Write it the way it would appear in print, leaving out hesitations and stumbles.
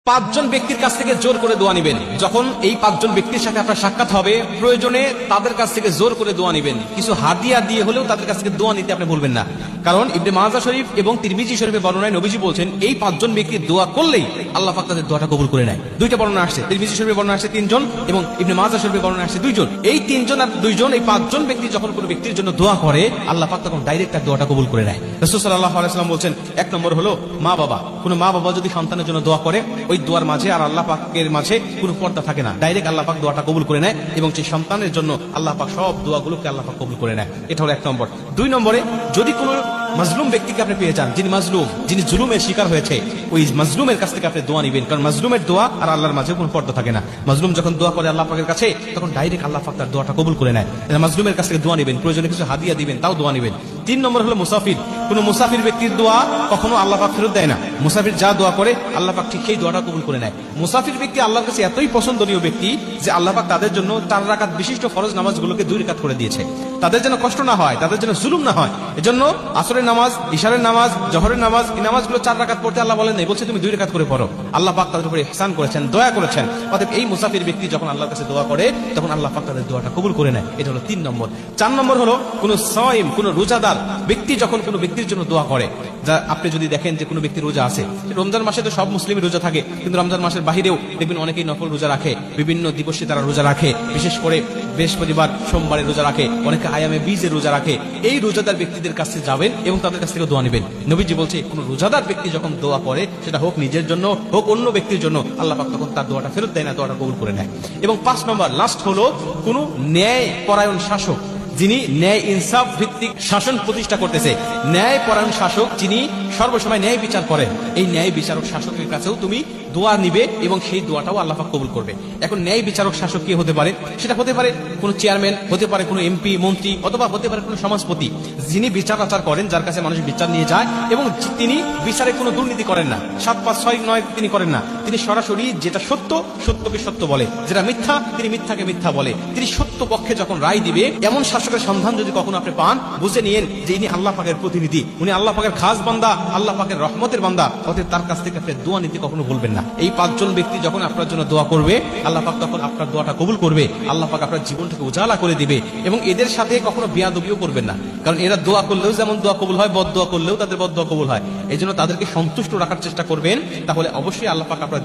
পাঁচজন ব্যক্তির কাছ থেকে জোর করে দোয়া নিবেন। যখন এই পাঁচজন ব্যক্তির সাথে আপনার সাক্ষাৎ হবে, প্রয়োজনে তাদের কাছ থেকে জোর করে দোয়া নিবেন। কিছু হাদিয়া দিয়ে হলেও তাদের কাছ থেকে দোয়া নিতে আপনি ভুলবেন না। কারণ ইবনে মাজাহ শরীফ এবং তিরমিজি শরীফের বর্ণনায় নবীজি বলছেন, এই পাঁচজন ব্যক্তির দোয়া করলেই আল্লাহ পাক তাদের দোয়াটা কবুল করে নেয়। দুইটা বর্ণনা আসছে, তিরমিজি শরীফের বর্ণনা আসছে 3 জন এবং ইবনে মাজাহ শরীফের বর্ণনা আসছে 2 জন। এই 3 জন আর 2 জন, এই 5 জন ব্যক্তি যখন কোনো ব্যক্তির জন্য দোয়া করে, আল্লাহ পাক তখন ডাইরেক্ট তার দোয়াটা কবুল করে নেয়। রাসূল সাল্লাল্লাহু আলাইহি ওয়াসাল্লাম বলছেন, 1 নম্বর হলো মা বাবা। কোনো মা বাবা যদি সন্তানের জন্য দোয়া করে, ওই দোয়ার মাঝে আর আল্লাহ পাকের মাঝে কোনো পর্দা থাকে না, ডাইরেক্ট আল্লাহ পাক দোয়াটা কবুল করে নেয় এবং সেই সন্তানের জন্য আল্লাহ পাক সব দোয়াগুলোকে আল্লাহ পাক কবুল করে নেয়। এটা হলো 1 নম্বর। 2 নম্বরে, যদি কোনো মাজলুম ব্যক্তিকে আপনি পেয়ে যান, যিনি মাজলুম, যিনি জুলুমের শিকার হয়েছে, ওই মাজলুমের কাছ থেকে আপনি দোয়া নিবেন। কারণ মাজলুমের দোয়া আর আল্লাহর মাঝে কোনো পর্দা থাকে না। মাজলুম যখন দোয়া করে আল্লাহ পাকের কাছে, তখন ডাইরেক্ট আল্লাহ পাক তার দোয়াটা কবুল করে নেয়। মাজলুমের কাছ থেকে দোয়া নিবেন, প্রয়োজনে কিছু হাদিয়া দিবেন, তাও দোয়া নিবেন। 3 নম্বর হলো মুসাফির। কোনো মুসাফির ব্যক্তির দোয়া কখনো আল্লাহ পাক ফেরত দেয় না। মুসাফির যা দোয়া করে আল্লাহ পাক ঠিক সেই দোয়াটা কবুল করে নেয়। মুসাফির ব্যক্তি আল্লাহর কাছে এতই পছন্দনীয় ব্যক্তি যে আল্লাহ পাক তাদের জন্য 4 রাকাত বিশিষ্ট ফরজ নামাজগুলোকে 2 রাকাত করে দিয়েছে। তাদের যেন কষ্ট না হয়, তাদের যেন জুলুম না হয়, এজন্য আসরের নামাজ, ইশারের নামাজ, জোহরের নামাজ, এই নামাজগুলো 4 রাকাত পড়তে আল্লাহ বলেন নাই, বলছে তুমি 2 রাকাত করে পড়ো। আল্লাহ পাক তাদের উপরে ইহসান করেছেন, দয়া করেছেন। অতএব এই মুসাফির ব্যক্তি যখন আল্লাহর কাছে দোয়া করে, তখন আল্লাহ পাক তাদের দোয়াটা কবুল করে নেয়। এটা হলো 3 নম্বর। 4 নম্বর হলো কোন সাইম, কোন রোজাদার ব্যক্তি যখন কোনো ব্যক্তির জন্য দোয়া করে, যা আপনি যদি দেখেন যে কোনো ব্যক্তি রোজা আছে, রমজান মাসে তো সব মুসলিমই রোজা থাকে, কিন্তু রমজান মাসের বাহিরেও দেখবেন অনেকেই নফল রোজা রাখে, বিভিন্ন দিবসে তারা রোজা রাখে, বিশেষ করে বৃহস্পতিবার, সোমবারে রোজা রাখে, অনেকে আয়ামে বীজে রোজা রাখে। এই রোজাদার ব্যক্তিদের কাছে যাবেন এবং তাদের কাছ থেকে দোয়া নেবেন। নবীজি বলছে, কোন রোজাদার ব্যক্তি যখন দোয়া করে, সেটা হোক নিজের জন্য, হোক অন্য ব্যক্তির জন্য, আল্লাহ পাক তখন তার দোয়াটা ফেরত দেয় না, দোয়াটা কবুল করে নেয়। এবং 5 নম্বর লাস্ট হলো কোন ন্যায় পরায়ণ শাসক, যিনি ন্যায় ইনসাফ ভিত্তিক শাসন প্রতিষ্ঠা করতেছে। ন্যায় পরায়ণ শাসক যিনি সর্বসময় ন্যায় বিচার করেন, এই ন্যায় বিচারক শাসকের কাছেও তুমি দোয়া নিবে এবং সেই দোয়াটাও আল্লাহ পাক কবুল করবে। এখন ন্যায় বিচারক শাসক কি হতে পারে? সেটা হতে পারে কোনো চেয়ারম্যান, হতে পারে কোনো এমপি মন্ত্রী, অথবা হতে পারে কোনো সমাজপতি, যিনি বিচার আচার করেন, যার কাছে মানুষ বিচার নিয়ে যায় এবং তিনি বিচারে কোনো দুর্নীতি করেন না, 7, 5, 6, 9 তিনি করেন না। তিনি সরাসরি যেটা সত্য, সত্যকে সত্য বলে, যেটা মিথ্যা, তিনি মিথ্যাকে মিথ্যা বলে। তিনি সত্য পক্ষে যখন রায় দিবে, এমন শাসকের সন্ধান যদি কখনো আপনি পান, বুঝে নিয়েন যে ইনি আল্লাহ পাকের প্রতিনিধি, উনি আল্লাহ পাকের খাস বান্দা, আল্লাহ পাকের রহমতের বান্দা। অতএব তার কাছ থেকে আপনি দোয়া নিতে কখনো ভুলবেন না। এই 5 জন ব্যক্তি যখন আপনার জন্য দোয়া করবে, আল্লাহ পাক তখন আপনার দোয়াটা কবুল করবে। আল্লাহ পাক আপনার জীবনটাকে উজালা করে দিবে এবং এদের সাথে কখনো বেয়াদবিও করবেন না। কারণ এরা দোয়া করলেও যেমন দোয়া কবুল হয়, বদ দোয়া করলেও তাদের বদ দোয়া কবুল হয়। এই জন্য তাদেরকে সন্তুষ্ট রাখার চেষ্টা করবেন, তাহলে অবশ্যই আল্লাহ পাক আপনার